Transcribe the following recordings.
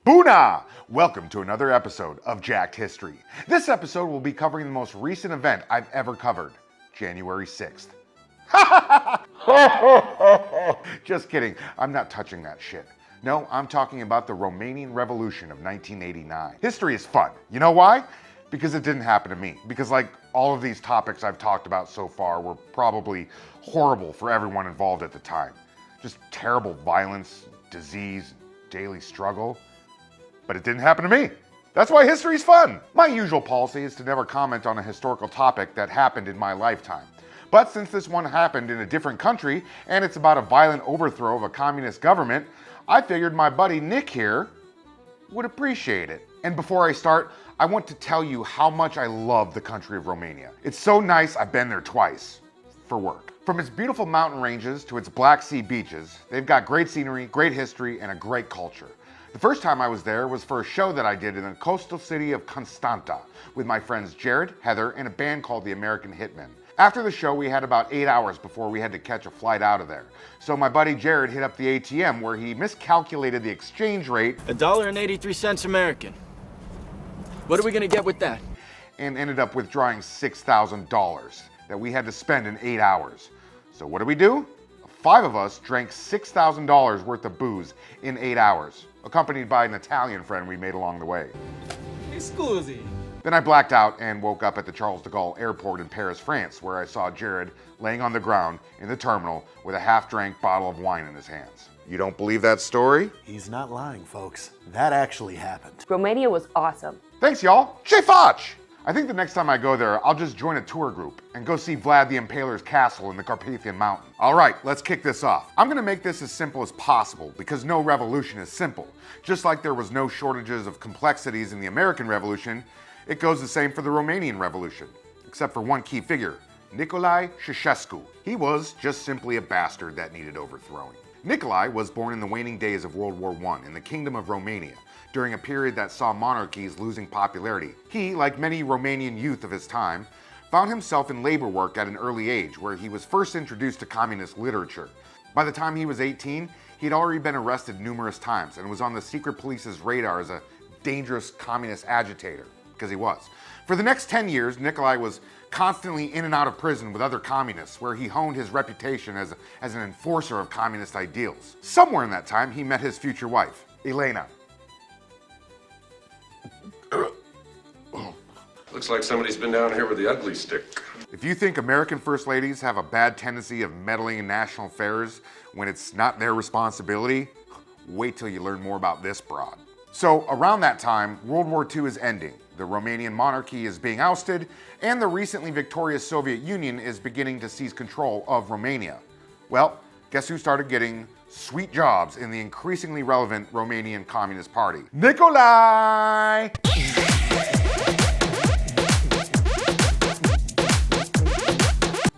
Boona! Welcome to another episode of Jacked History. This episode will be covering the most recent event I've ever covered, January 6th. Just kidding, I'm not touching that shit. No, I'm talking about the Romanian Revolution of 1989. History is fun. You know why? Because it didn't happen to me. Because like all of these topics I've talked about so far were probably horrible for everyone involved at the time. Just terrible violence, disease, daily struggle. But it didn't happen to me. That's why history's fun. My usual policy is to never comment on a historical topic that happened in my lifetime. But since this one happened in a different country, and it's about a violent overthrow of a communist government, I figured my buddy Nick here would appreciate it. And before I start, I want to tell you how much I love the country of Romania. It's so nice, I've been there twice, for work. From its beautiful mountain ranges to its Black Sea beaches, they've got great scenery, great history, and a great culture. The first time I was there was for a show that I did in the coastal city of Constanta with my friends Jared, Heather, and a band called the American Hitmen. After the show, we had about 8 hours before we had to catch a flight out of there. So my buddy Jared hit up the ATM where he miscalculated the exchange rate. $1.83 American. What are we gonna get with that? And ended up withdrawing $6,000 that we had to spend in 8 hours. So what do? 5 of us drank $6,000 worth of booze in 8 hours, accompanied by an Italian friend we made along the way. Scusi. Then I blacked out and woke up at the Charles de Gaulle airport in Paris, France, where I saw Jared laying on the ground in the terminal with a half-drank bottle of wine in his hands. You don't believe that story? He's not lying, folks. That actually happened. Romania was awesome. Thanks, y'all. Ce faci! I think the next time I go there, I'll just join a tour group and go see Vlad the Impaler's castle in the Carpathian Mountain. All right, let's kick this off. I'm gonna make this as simple as possible because no revolution is simple. Just like there was no shortages of complexities in the American Revolution, it goes the same for the Romanian Revolution, except for one key figure, Nicolae Ceaușescu. He was just simply a bastard that needed overthrowing. Nicolae was born in the waning days of World War I in the Kingdom of Romania, during a period that saw monarchies losing popularity. He, like many Romanian youth of his time, found himself in labor work at an early age, where he was first introduced to communist literature. By the time he was 18, he'd already been arrested numerous times and was on the secret police's radar as a dangerous communist agitator, because he was. For the next 10 years, Nicolae was constantly in and out of prison with other communists, where he honed his reputation as an enforcer of communist ideals. Somewhere in that time, he met his future wife, Elena. Looks like somebody's been down here with the ugly stick. If you think American first ladies have a bad tendency of meddling in national affairs when it's not their responsibility, wait till you learn more about this broad. So around that time, World War II is ending, the Romanian monarchy is being ousted, and the recently victorious Soviet Union is beginning to seize control of Romania. Well, guess who started getting sweet jobs in the increasingly relevant Romanian Communist Party? Nicolae!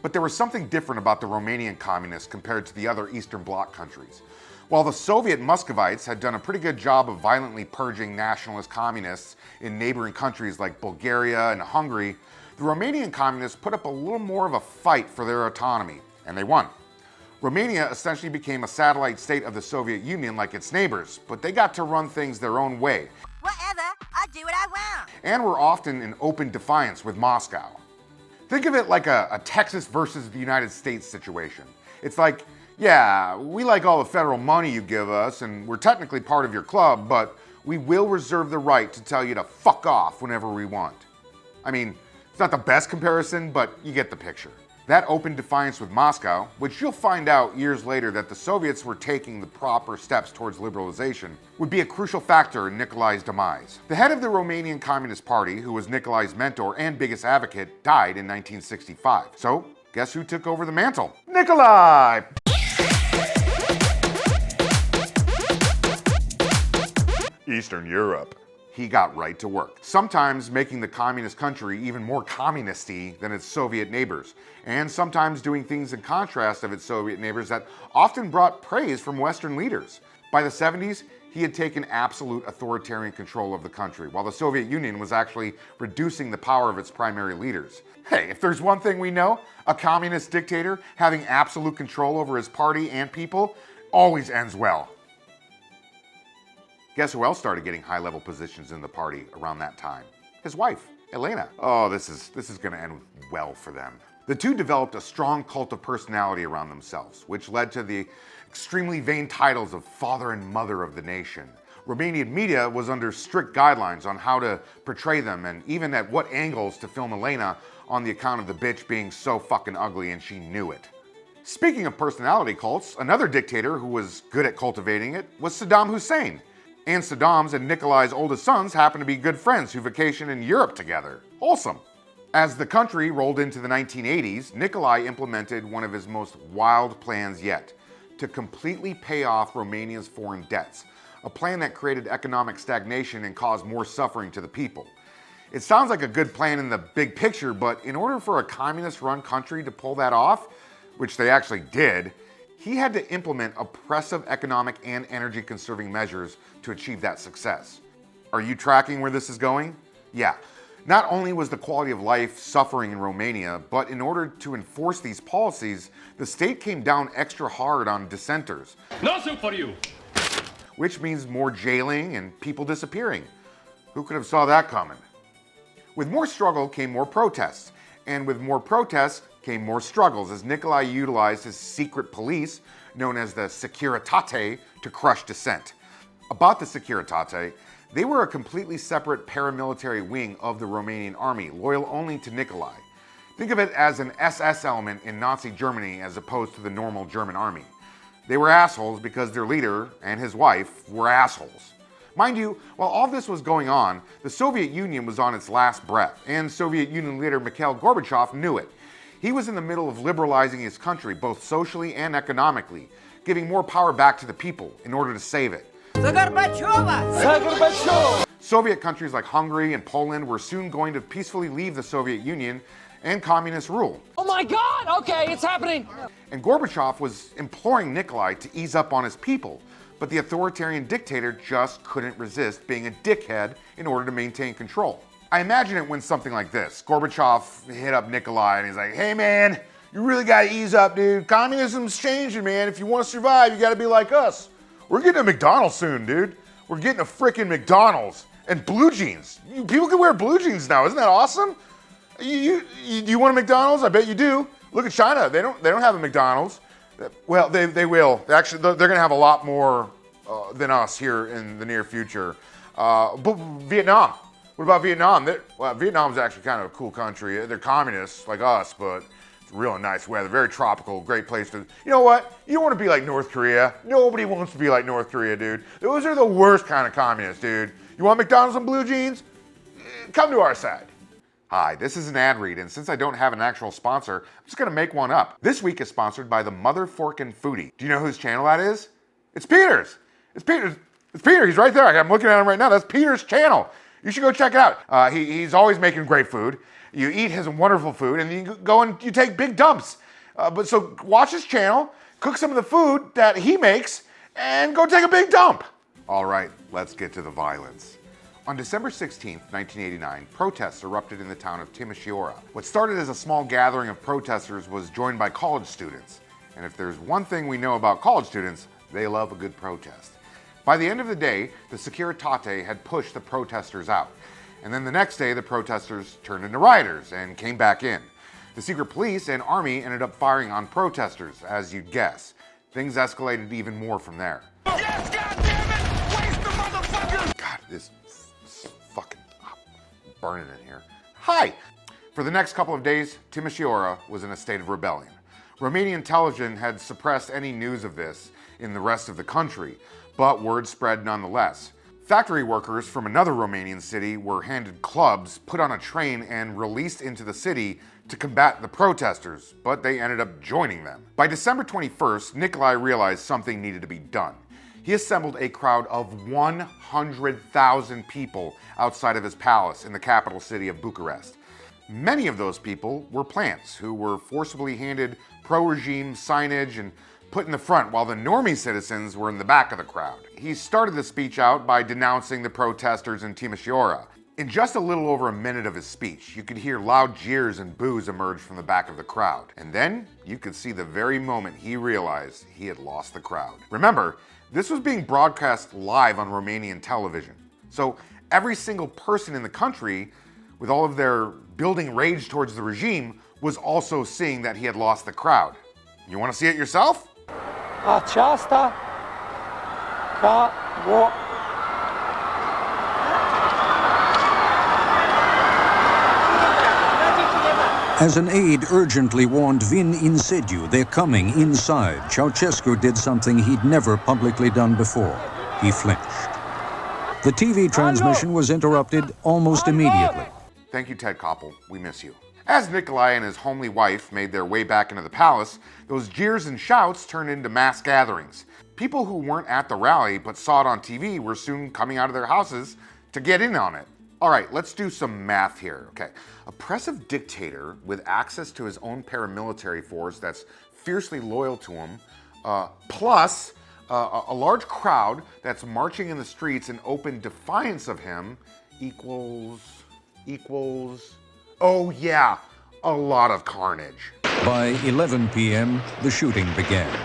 But there was something different about the Romanian communists compared to the other Eastern Bloc countries. While the Soviet Muscovites had done a pretty good job of violently purging nationalist communists in neighboring countries like Bulgaria and Hungary, the Romanian communists put up a little more of a fight for their autonomy, and they won. Romania essentially became a satellite state of the Soviet Union like its neighbors, but they got to run things their own way. Whatever, I do what I want. And were often in open defiance with Moscow. Think of it like a Texas versus the United States situation. It's like, yeah, we like all the federal money you give us, and we're technically part of your club, but we will reserve the right to tell you to fuck off whenever we want. I mean, it's not the best comparison, but you get the picture. That open defiance with Moscow, which you'll find out years later that the Soviets were taking the proper steps towards liberalization, would be a crucial factor in Nicolae's demise. The head of the Romanian Communist Party, who was Nicolae's mentor and biggest advocate, died in 1965. So, guess who took over the mantle? Nicolae! Eastern Europe. He got right to work, sometimes making the communist country even more communist-y than its Soviet neighbors, and sometimes doing things in contrast of its Soviet neighbors that often brought praise from Western leaders. By the 70s, he had taken absolute authoritarian control of the country, while the Soviet Union was actually reducing the power of its primary leaders. Hey, if there's one thing we know, a communist dictator having absolute control over his party and people always ends well. Guess who else started getting high-level positions in the party around that time? His wife, Elena. Oh, this is gonna end well for them. The two developed a strong cult of personality around themselves, which led to the extremely vain titles of father and mother of the nation. Romanian media was under strict guidelines on how to portray them and even at what angles to film Elena on the account of the bitch being so fucking ugly, and she knew it. Speaking of personality cults, another dictator who was good at cultivating it was Saddam Hussein. And Saddam's and Nicolae's oldest sons happened to be good friends who vacationed in Europe together. Wholesome. As the country rolled into the 1980s, Nicolae implemented one of his most wild plans yet, to completely pay off Romania's foreign debts, a plan that created economic stagnation and caused more suffering to the people. It sounds like a good plan in the big picture, but in order for a communist-run country to pull that off, which they actually did, he had to implement oppressive economic and energy-conserving measures to achieve that success. Are you tracking where this is going? Yeah. Not only was the quality of life suffering in Romania, but in order to enforce these policies, the state came down extra hard on dissenters. Nothing for you! Which means more jailing and people disappearing. Who could have saw that coming? With more struggle came more protests, and with more protests came more struggles as Nicolae utilized his secret police, known as the Securitate, to crush dissent. About the Securitate, they were a completely separate paramilitary wing of the Romanian army, loyal only to Nicolae. Think of it as an SS element in Nazi Germany as opposed to the normal German army. They were assholes because their leader and his wife were assholes. Mind you, while all this was going on, the Soviet Union was on its last breath, and Soviet Union leader Mikhail Gorbachev knew it. He was in the middle of liberalizing his country, both socially and economically, giving more power back to the people in order to save it. Soviet countries like Hungary and Poland were soon going to peacefully leave the Soviet Union and communist rule. Oh my God! Okay, it's happening! And Gorbachev was imploring Nicolae to ease up on his people, but the authoritarian dictator just couldn't resist being a dickhead in order to maintain control. I imagine it went something like this. Gorbachev hit up Nicolae and he's like, hey man, you really gotta ease up, dude. Communism's changing, man. If you want to survive, you gotta be like us. We're getting a McDonald's soon, dude. We're getting a frickin' McDonald's and blue jeans. People can wear blue jeans now. Isn't that awesome? You want a McDonald's? I bet you do. Look at China. They don't have a McDonald's. Well, they will. Actually, they're gonna have a lot more than us here in the near future. But Vietnam. What about Vietnam? Vietnam's actually kind of a cool country. They're communists like us, but it's real nice weather. Very tropical, great place to. You know what? You don't want to be like North Korea. Nobody wants to be like North Korea, dude. Those are the worst kind of communists, dude. You want McDonald's and blue jeans? Come to our side. Hi, this is an ad read, and since I don't have an actual sponsor, I'm just gonna make one up. This week is sponsored by the Mother Forkin' Foodie. Do you know whose channel that is? It's Peter's. It's Peter's. It's Peter. He's right there. I'm looking at him right now. That's Peter's channel. You should go check it out. He's always making great food. You eat his wonderful food, and you go and you take big dumps. So watch his channel, cook some of the food that he makes, and go take a big dump. All right, let's get to the violence. On December 16th, 1989, protests erupted in the town of Timișoara. What started as a small gathering of protesters was joined by college students. And if there's one thing we know about college students, they love a good protest. By the end of the day, the Securitate had pushed the protesters out. And then the next day, the protesters turned into rioters and came back in. The secret police and army ended up firing on protesters, as you'd guess. Things escalated even more from there. Yes, goddammit! Waste the motherfucker! God, this fucking burning in here. Hi! For the next couple of days, Timișoara was in a state of rebellion. Romanian television had suppressed any news of this in the rest of the country, but word spread nonetheless. Factory workers from another Romanian city were handed clubs, put on a train, and released into the city to combat the protesters, but they ended up joining them. By December 21st, Nicolae realized something needed to be done. He assembled a crowd of 100,000 people outside of his palace in the capital city of Bucharest. Many of those people were plants who were forcibly handed pro-regime signage and put in the front while the normie citizens were in the back of the crowd. He started the speech out by denouncing the protesters in Timișoara. In just a little over a minute of his speech, you could hear loud jeers and boos emerge from the back of the crowd. And then you could see the very moment he realized he had lost the crowd. Remember, This was being broadcast live on Romanian television. So every single person in the country, with all of their building rage towards the regime, was also seeing that he had lost the crowd. You want to see it yourself? Aceasta ca o As an aide urgently warned Vin Insediu they're coming inside, Ceaușescu did something he'd never publicly done before. He flinched. The TV transmission was interrupted almost immediately. Thank you, Ted Koppel. We miss you. As Nicolae and his homely wife made their way back into the palace, those jeers and shouts turned into mass gatherings. People who weren't at the rally but saw it on TV were soon coming out of their houses to get in on it. All right, let's do some math here. Okay, oppressive dictator with access to his own paramilitary force that's fiercely loyal to him, plus a large crowd that's marching in the streets in open defiance of him equals, oh yeah, a lot of carnage. By 11 p.m., the shooting began.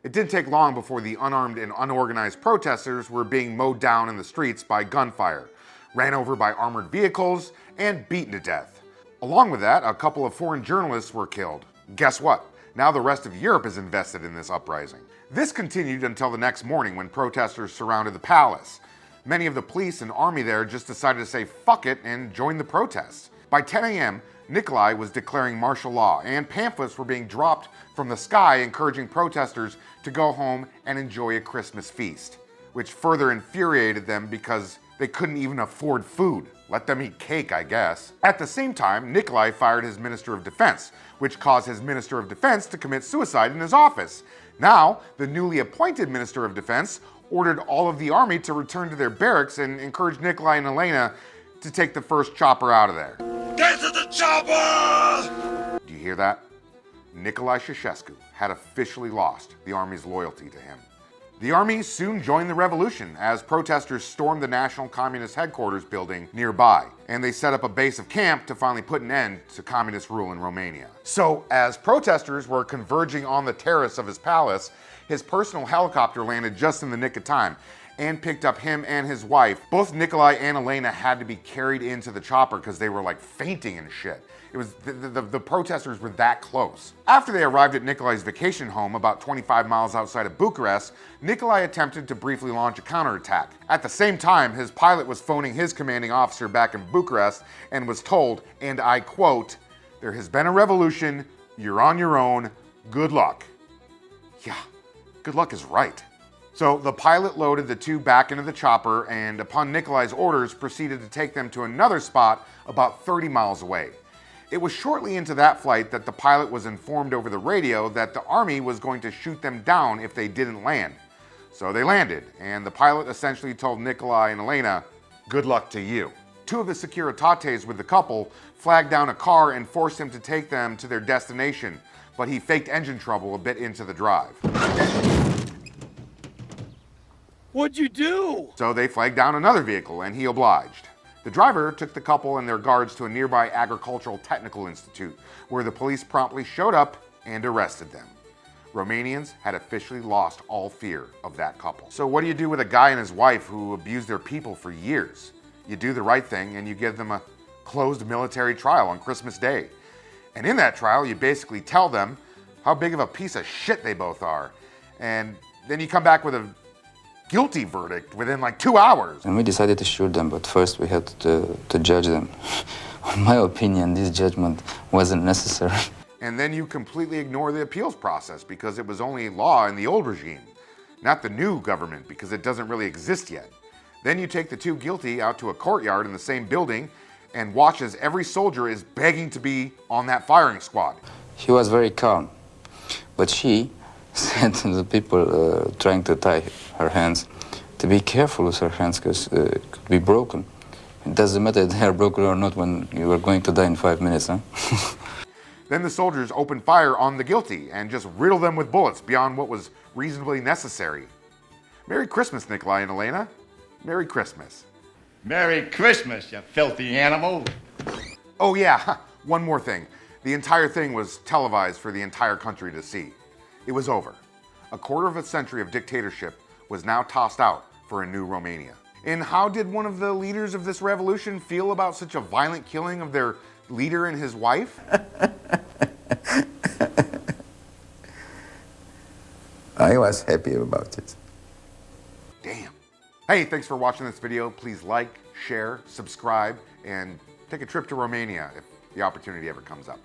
It didn't take long before the unarmed and unorganized protesters were being mowed down in the streets by gunfire, ran over by armored vehicles, and beaten to death. Along with that, a couple of foreign journalists were killed. Guess what? Now the rest of Europe is invested in this uprising. This continued until the next morning when protesters surrounded the palace. Many of the police and army there just decided to say fuck it and join the protests. By 10 a.m., Nicolae was declaring martial law, and pamphlets were being dropped from the sky encouraging protesters to go home and enjoy a Christmas feast, which further infuriated them because they couldn't even afford food. Let them eat cake, I guess. At the same time, Nicolae fired his Minister of Defense, which caused his Minister of Defense to commit suicide in his office. Now, the newly appointed Minister of Defense ordered all of the army to return to their barracks and encouraged Nicolae and Elena to take the first chopper out of there. Get to the chopper! Do you hear that? Nicolae Ceaușescu had officially lost the army's loyalty to him. The army soon joined the revolution as protesters stormed the National Communist headquarters building nearby, and they set up a base of camp to finally put an end to communist rule in Romania. So, as protesters were converging on the terrace of his palace, his personal helicopter landed just in the nick of time and picked up him and his wife. Both Nicolae and Elena had to be carried into the chopper because they were like fainting and shit. It was the protesters were that close. After they arrived at Nicolae's vacation home about 25 miles outside of Bucharest, Nicolae attempted to briefly launch a counterattack. At the same time, his pilot was phoning his commanding officer back in Bucharest and was told, and I quote, "There has been a revolution, you're on your own, good luck." Yeah, good luck is right. So the pilot loaded the two back into the chopper and upon Nicolae's orders proceeded to take them to another spot about 30 miles away. It was shortly into that flight that the pilot was informed over the radio that the army was going to shoot them down if they didn't land. So they landed, and the pilot essentially told Nicolae and Elena, good luck to you. Two of the Securitates with the couple flagged down a car and forced him to take them to their destination, but he faked engine trouble a bit into the drive. What'd you do? So they flagged down another vehicle, and he obliged. The driver took the couple and their guards to a nearby agricultural technical institute, where the police promptly showed up and arrested them. Romanians had officially lost all fear of that couple. So what do you do with a guy and his wife who abused their people for years? You do the right thing and you give them a closed military trial on Christmas Day. And in that trial, you basically tell them how big of a piece of shit they both are. And then you come back with a guilty verdict within like 2 hours. And we decided to shoot them, but first we had to judge them. In my opinion, this judgment wasn't necessary. And then you completely ignore the appeals process because it was only law in the old regime, not the new government because it doesn't really exist yet. Then you take the two guilty out to a courtyard in the same building and watch as every soldier is begging to be on that firing squad. He was very calm, but she said to the people trying to tie her hands to be careful with her hands because it could be broken. It doesn't matter if they are broken or not when you are going to die in 5 minutes, huh? Then the soldiers opened fire on the guilty and just riddled them with bullets beyond what was reasonably necessary. Merry Christmas, Nicolae and Elena. Merry Christmas. Merry Christmas, you filthy animal. Oh yeah, one more thing. The entire thing was televised for the entire country to see. It was over. A quarter of a century of dictatorship was now tossed out for a new Romania. And how did one of the leaders of this revolution feel about such a violent killing of their leader and his wife? I was happy about it. Damn. Hey, thanks for watching this video. Please like, share, subscribe, and take a trip to Romania if the opportunity ever comes up.